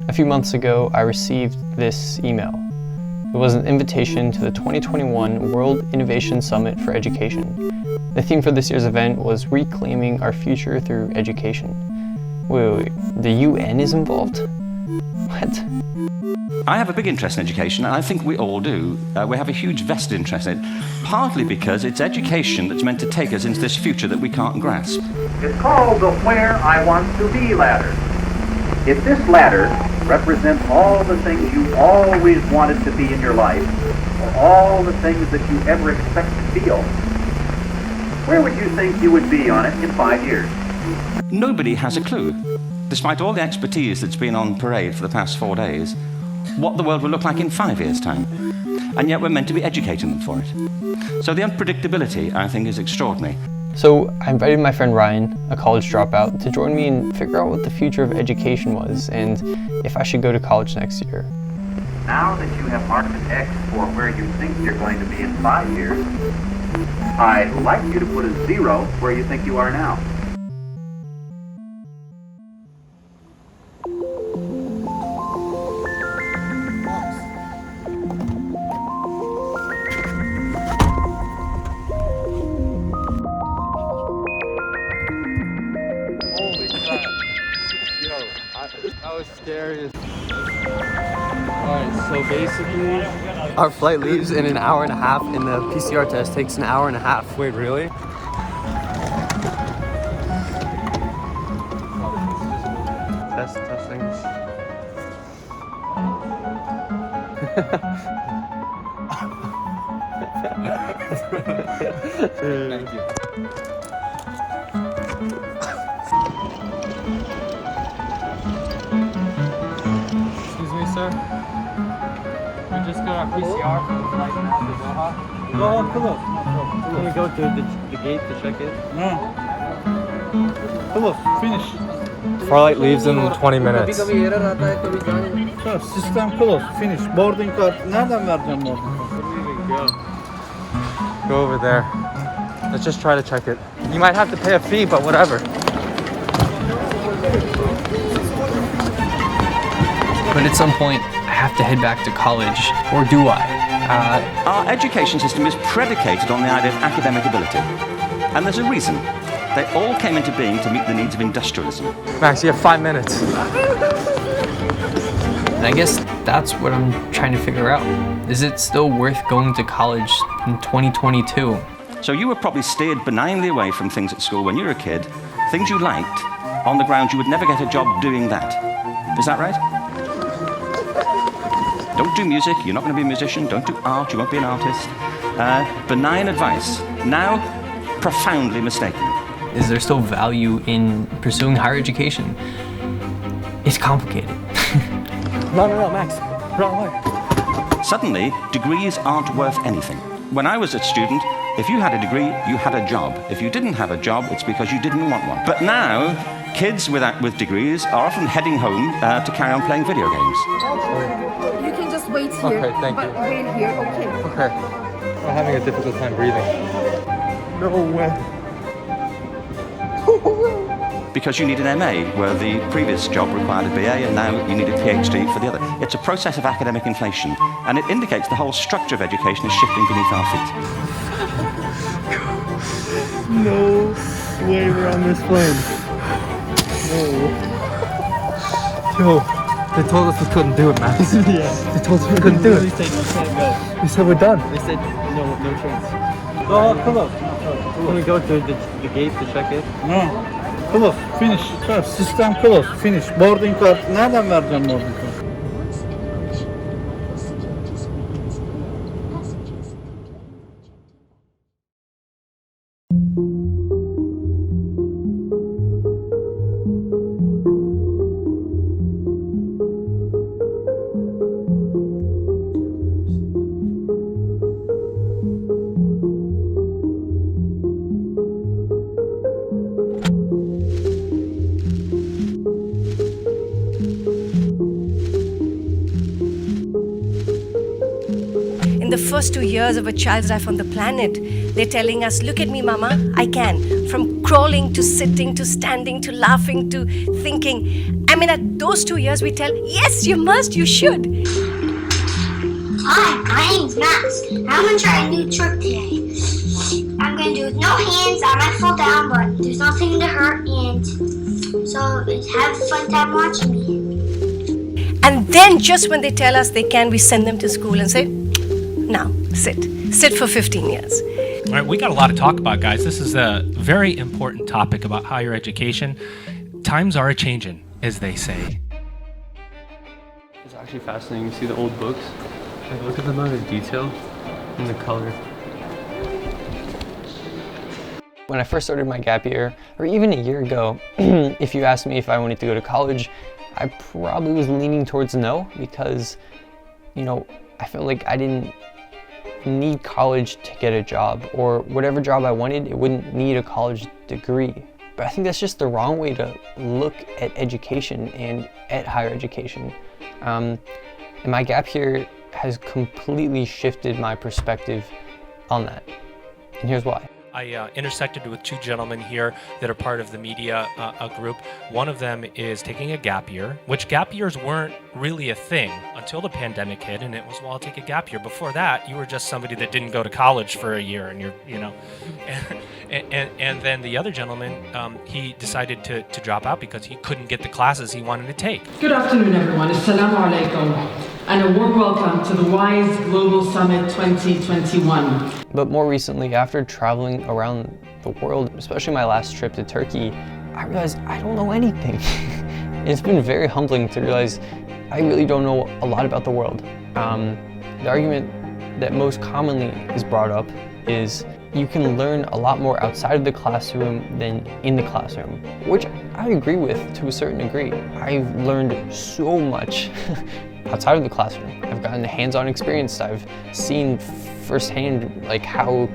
A few months ago, I received this email. It was an invitation to the 2021 World Innovation Summit for Education. The theme for this year's event was Reclaiming Our Future Through Education. Wait, the UN is involved? What? I have a big interest in education, and I think we all do. We have a huge vested interest in it, partly because it's education that's meant to take us into this future that we can't grasp. It's called the Where I Want to Be ladder. If this ladder represents all the things you always wanted to be in your life, or all the things that you ever expect to feel, where would you think you would be on it in 5 years? Nobody has a clue, despite all the expertise that's been on parade for the past 4 days, what the world will look like in 5 years' time. And yet we're meant to be educating them for it. So the unpredictability, I think, is extraordinary. So I invited my friend Ryan, a college dropout, to join me and figure out what the future of education was and if I should go to college next year. Now that you have marked an X for where you think you're going to be in 5 years, I'd like you to put a 0 where you think you are now. That was scary. Alright, so basically, our flight leaves in an hour and a half, and the PCR test takes an hour and a half. Wait, really? Testing. Thank you. Sir, we just got our PCR for the flight now to Doha. Doha, close. Can we go to the gate to check it? No. Close, finish. Flight leaves in 20 minutes. Sir, system close, finish. Boarding card. Nereden vereceğim boarding card? Go over there. Let's just try to check it. You might have to pay a fee, but whatever. But at some point, I have to head back to college, or do I? Our education system is predicated on the idea of academic ability. And there's a reason. They all came into being to meet the needs of industrialism. Max, you have 5 minutes. And I guess that's what I'm trying to figure out. Is it still worth going to college in 2022? So you were probably steered benignly away from things at school when you were a kid, things you liked, on the grounds you would never get a job doing that. Is that right? Don't do music, you're not going to be a musician. Don't do art, you won't be an artist. Benign advice, now profoundly mistaken. Is there still value in pursuing higher education? It's complicated. No, Max. Wrong way. Suddenly, degrees aren't worth anything. When I was a student, if you had a degree, you had a job. If you didn't have a job, it's because you didn't want one. But now, kids with degrees are often heading home to carry on playing video games. You can just wait here. Okay, thank you. Wait here, okay. Okay. I'm having a difficult time breathing. No way. Because you need an MA, where the previous job required a BA, and now you need a PhD for the other. It's a process of academic inflation, and it indicates the whole structure of education is shifting beneath our feet. No way we're on this plane. Yo, they told us we couldn't do it, Max. Yeah. They told us we couldn't do it. They said you can't go. They said we're done. They said no chance. Doha, close. Can we go to the gate to check it? No. Close, finish. Sir, system close, finish. Boarding card. Nereden vereceğim boarding card? In the first 2 years of a child's life on the planet, they're telling us, look at me, mama, I can. From crawling to sitting to standing to laughing to thinking, I'm mean, at those 2 years, we tell, yes, you must, you should. Hi, my name's Max. I'm going to try a new trick today. I'm going to do no hands. I might fall down, but there's nothing to hurt, and so have a fun time watching me. And then just when they tell us they can, we send them to school and say, now, sit for 15 years. All right, we got a lot to talk about, guys. This is a very important topic about higher education. Times are a-changin', as they say. It's actually fascinating to see the old books. Like, look at the amount of detail and the color. When I first started my gap year, or even a year ago, if you asked me if I wanted to go to college, I probably was leaning towards no, because, you know, I felt like I didn't need college to get a job, or whatever job I wanted, it wouldn't need a college degree. But I think that's just the wrong way to look at education and at higher education. And my gap year has completely shifted my perspective on that. And here's why. I intersected with two gentlemen here that are part of the media group. One of them is taking a gap year, which gap years weren't really a thing until the pandemic hit, and it was, well, I'll take a gap year. Before that, you were just somebody that didn't go to college for a year, and and then the other gentleman, he decided to drop out because he couldn't get the classes he wanted to take. Good afternoon, everyone. Assalamu alaikum, and a warm welcome to the WISE Global Summit 2021. But more recently, after traveling around the world, especially my last trip to Turkey, I realized I don't know anything. It's been very humbling to realize I really don't know a lot about the world. The argument that most commonly is brought up is you can learn a lot more outside of the classroom than in the classroom, which I agree with to a certain degree. I've learned so much outside of the classroom. I've gotten hands-on experience. I've seen firsthand like how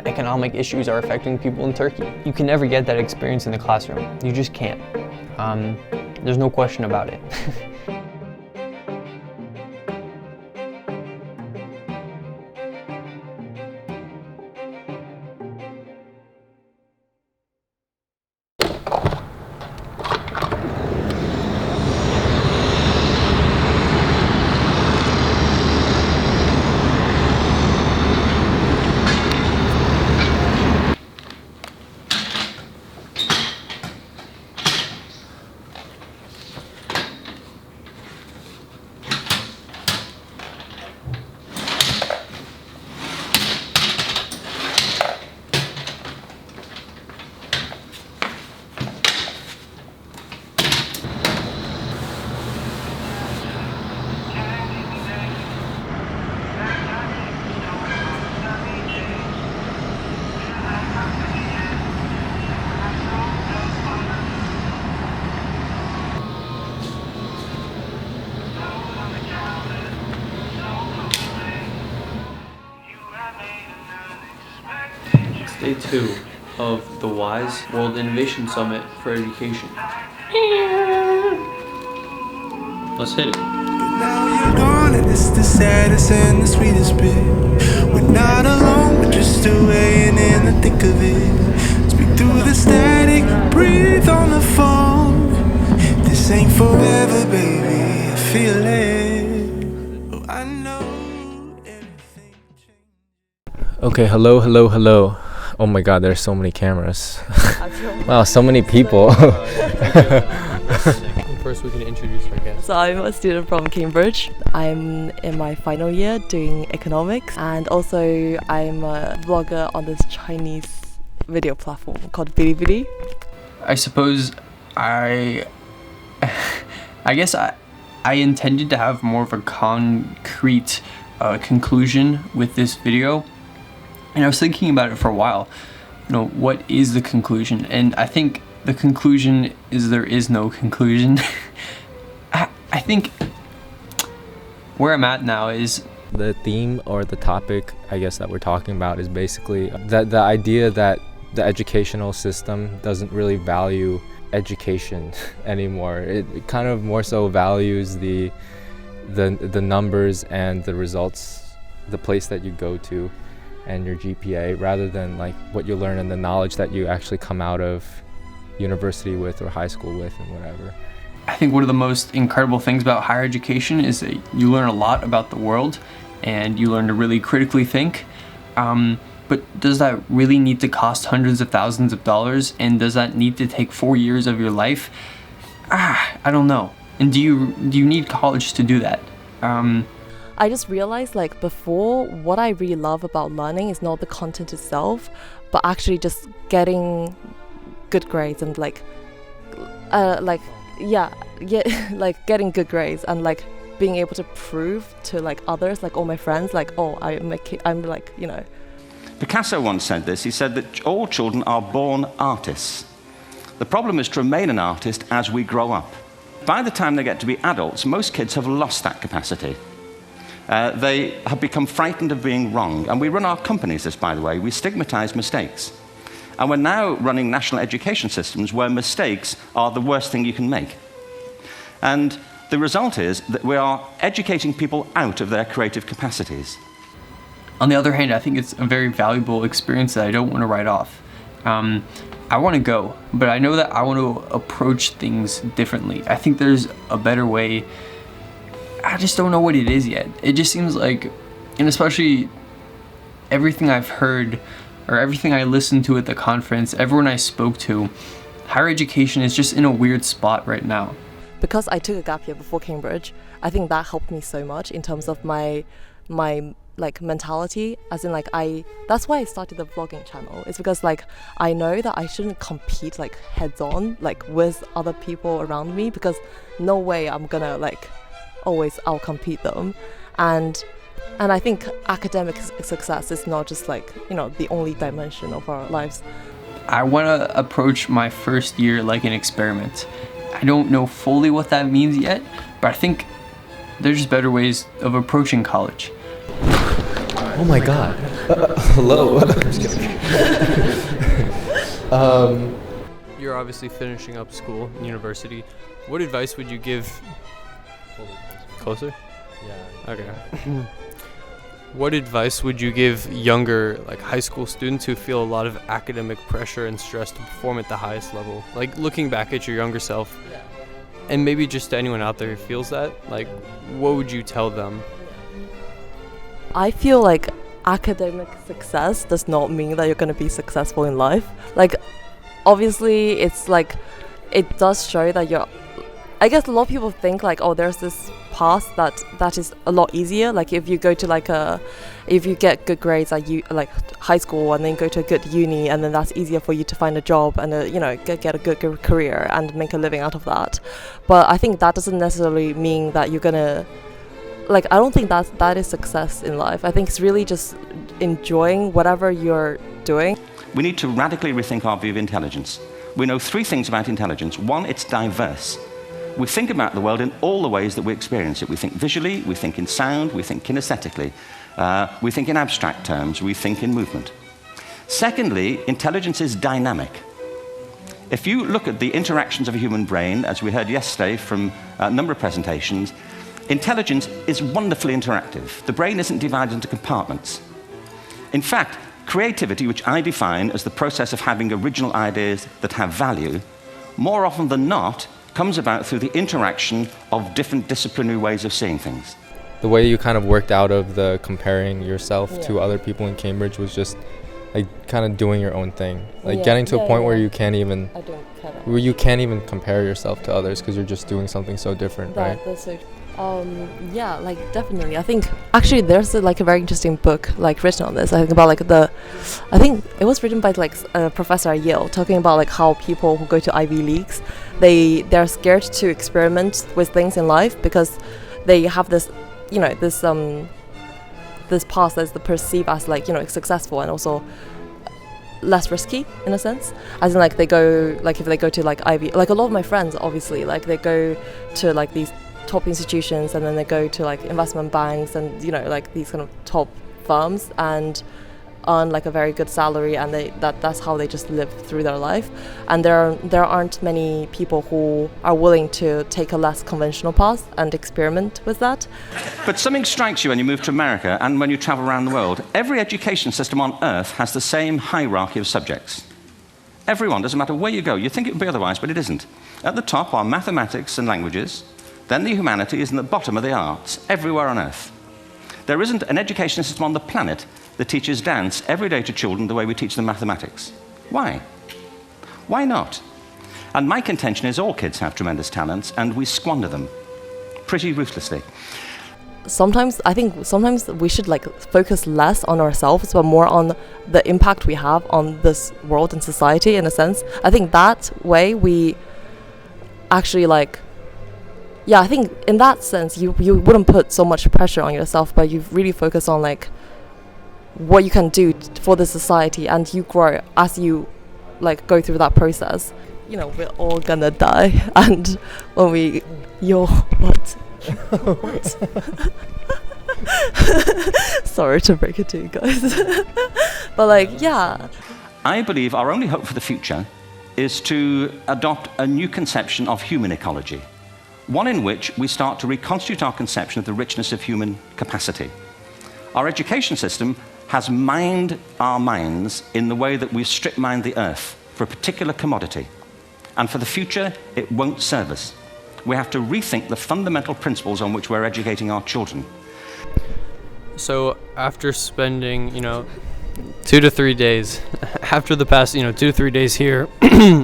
economic issues are affecting people in Turkey. You can never get that experience in the classroom. You just can't. There's no question about it. Day 2 of the WISE World Innovation Summit for Education. Let's hit it. Now you're gone, and it's the saddest and the sweetest bit. We're not alone, we're just away and in the thick of it. Speak through the static, breathe on the phone. This ain't forever, baby, I feel it. Oh, I know everything changes. Okay, hello. Oh my god, there's so many cameras. Wow, so many people. First, we can introduce our guest. So I'm a student from Cambridge. I'm in my final year doing economics, and also I'm a vlogger on this Chinese video platform called Bilibili. I suppose I intended to have more of a concrete conclusion with this video. And I was thinking about it for a while, what is the conclusion? And I think the conclusion is there is no conclusion. I think where I'm at now is the theme or the topic, I guess, that we're talking about is basically that the idea that the educational system doesn't really value education anymore. It kind of more so values the numbers and the results, the place that you go to, and your GPA, rather than like what you learn and the knowledge that you actually come out of university with or high school with and whatever. I think one of the most incredible things about higher education is that you learn a lot about the world and you learn to really critically think. But does that really need to cost hundreds of thousands of dollars? And does that need to take 4 years of your life? I don't know. And do you need college to do that? I just realized, like, before, what I really love about learning is not the content itself, but actually just getting good grades and like getting good grades and like being able to prove to like others, like all my friends, like, oh, I'm like, you know. Picasso once said this. He said that all children are born artists. The problem is to remain an artist as we grow up. By the time they get to be adults, most kids have lost that capacity. They have become frightened of being wrong. And we run our companies this, by the way. We stigmatize mistakes. And we're now running national education systems where mistakes are the worst thing you can make. And the result is that we are educating people out of their creative capacities. On the other hand, I think it's a very valuable experience that I don't want to write off. I want to go, but I know that I want to approach things differently. I think there's a better way. I just don't know what it is yet. It just seems like, and especially everything I've heard or everything I listened to at the conference, everyone I spoke to, higher education is just in a weird spot right now. Because I took a gap year before Cambridge, I think that helped me so much in terms of my like mentality, as in like that's why I started the vlogging channel. It's because like I know that I shouldn't compete like heads on like with other people around me, because no way I'm gonna like always outcompete them. And I think academic success is not just like, you know, the only dimension of our lives. I want to approach my first year like an experiment. I don't know fully what that means yet, but I think there's just better ways of approaching college. Oh my God. Hello. You're obviously finishing up school, university. What advice would you give? Closer? Yeah. Okay. What advice would you give younger, like high school students who feel a lot of academic pressure and stress to perform at the highest level? Like looking back at your younger self, and maybe just to anyone out there who feels that, like what would you tell them? I feel like academic success does not mean that you're going to be successful in life. Like, obviously, it's like, it does show that you're, I guess a lot of people think like, oh, there's this path that is a lot easier. Like if you go to like if you get good grades at like high school and then go to a good uni, and then that's easier for you to find a job and you know, get a good career and make a living out of that. But I think that doesn't necessarily mean that you're gonna, like, I don't think that is success in life. I think it's really just enjoying whatever you're doing. We need to radically rethink our view of intelligence. We know 3 things about intelligence. 1, it's diverse. We think about the world in all the ways that we experience it. We think visually, we think in sound, we think kinesthetically, we think in abstract terms, we think in movement. Secondly, intelligence is dynamic. If you look at the interactions of a human brain, as we heard yesterday from a number of presentations, intelligence is wonderfully interactive. The brain isn't divided into compartments. In fact, creativity, which I define as the process of having original ideas that have value, more often than not, comes about through the interaction of different disciplinary ways of seeing things. The way you kind of worked out of the comparing yourself to other people in Cambridge was just like kind of doing your own thing, like getting to a point where you can't even compare yourself to others because you're just doing something so different, right? That's so yeah, like definitely. I think actually there's like a very interesting book like written on this. I think about like I think it was written by like a professor at Yale, talking about like how people who go to Ivy Leagues, they're scared to experiment with things in life because they have this, you know, this path that's perceived as like, you know, successful and also less risky in a sense, as in like they go, like if they go to like Ivy, like a lot of my friends obviously, like they go to like these top institutions and then they go to like investment banks and, you know, like these kind of top firms and earn like a very good salary, and that's how they just live through their life. And there aren't many people who are willing to take a less conventional path and experiment with that. But something strikes you when you move to America and when you travel around the world. Every education system on earth has the same hierarchy of subjects. Everyone, doesn't matter where you go. You'd think it would be otherwise, but it isn't. At the top are mathematics and languages, then the humanities, and at the bottom are the arts, everywhere on Earth. There isn't an education system on the planet that teaches dance every day to children the way we teach them mathematics. Why? Why not? And my contention is all kids have tremendous talents, and we squander them pretty ruthlessly. I think sometimes we should like focus less on ourselves but more on the impact we have on this world and society in a sense. I think that way we actually like, yeah, I think in that sense you wouldn't put so much pressure on yourself, but you really focus on like what you can do for the society, and you grow as you like go through that process. You know, we're all gonna die, and when what? Sorry to break it to you guys. But like, yeah. I believe our only hope for the future is to adopt a new conception of human ecology, one in which we start to reconstitute our conception of the richness of human capacity. Our education system has mined our minds in the way that we strip mine the earth for a particular commodity, and for the future it won't serve us. We have to rethink the fundamental principles on which we're educating our children. So after spending, 2 to 3 days, after the past, 2 to 3 days here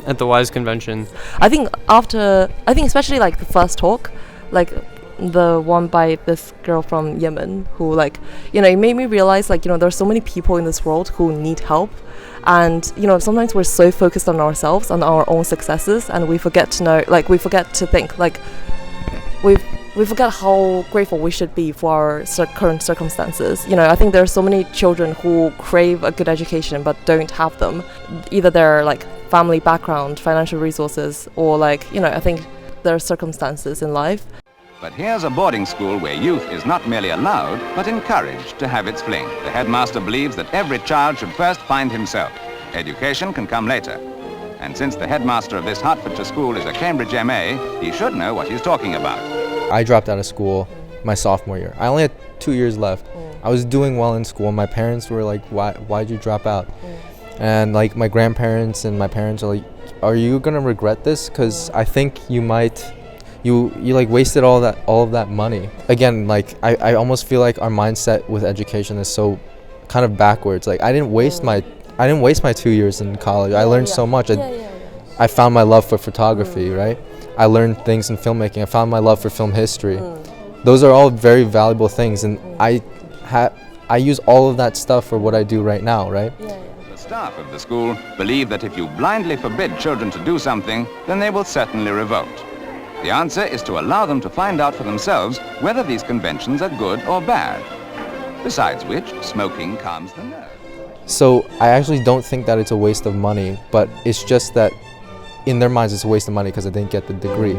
at the WISE convention, I think especially like the first talk, like the one by this girl from Yemen, who like, it made me realize like, there's so many people in this world who need help. And sometimes we're so focused on ourselves and our own successes, and we forget to think like we forget how grateful we should be for our current circumstances. I think there are so many children who crave a good education but don't have them. Either their like family background, financial resources, or like I think there are circumstances in life. But here's a boarding school where youth is not merely allowed, but encouraged to have its fling. The headmaster believes that every child should first find himself. Education can come later. And since the headmaster of this Hertfordshire school is a Cambridge MA, he should know what he's talking about. I dropped out of school my sophomore year. I only had 2 years left. I was doing well in school. My parents were like, why'd you drop out? And like my grandparents and my parents are like, are you gonna regret this? Because I think you might... You like wasted all of that money. Again, like I almost feel like our mindset with education is so kind of backwards. Like I didn't waste my 2 years in college. I learned so much. I found my love for photography, right? I learned things in filmmaking. I found my love for film history. Those are all very valuable things, and I use all of that stuff for what I do right now, right? The staff of the school believe that if you blindly forbid children to do something, then they will certainly revolt. The answer is to allow them to find out for themselves whether these conventions are good or bad. Besides which, smoking calms the nerves. So I actually don't think that it's a waste of money, but it's just that in their minds it's a waste of money because I didn't get the degree.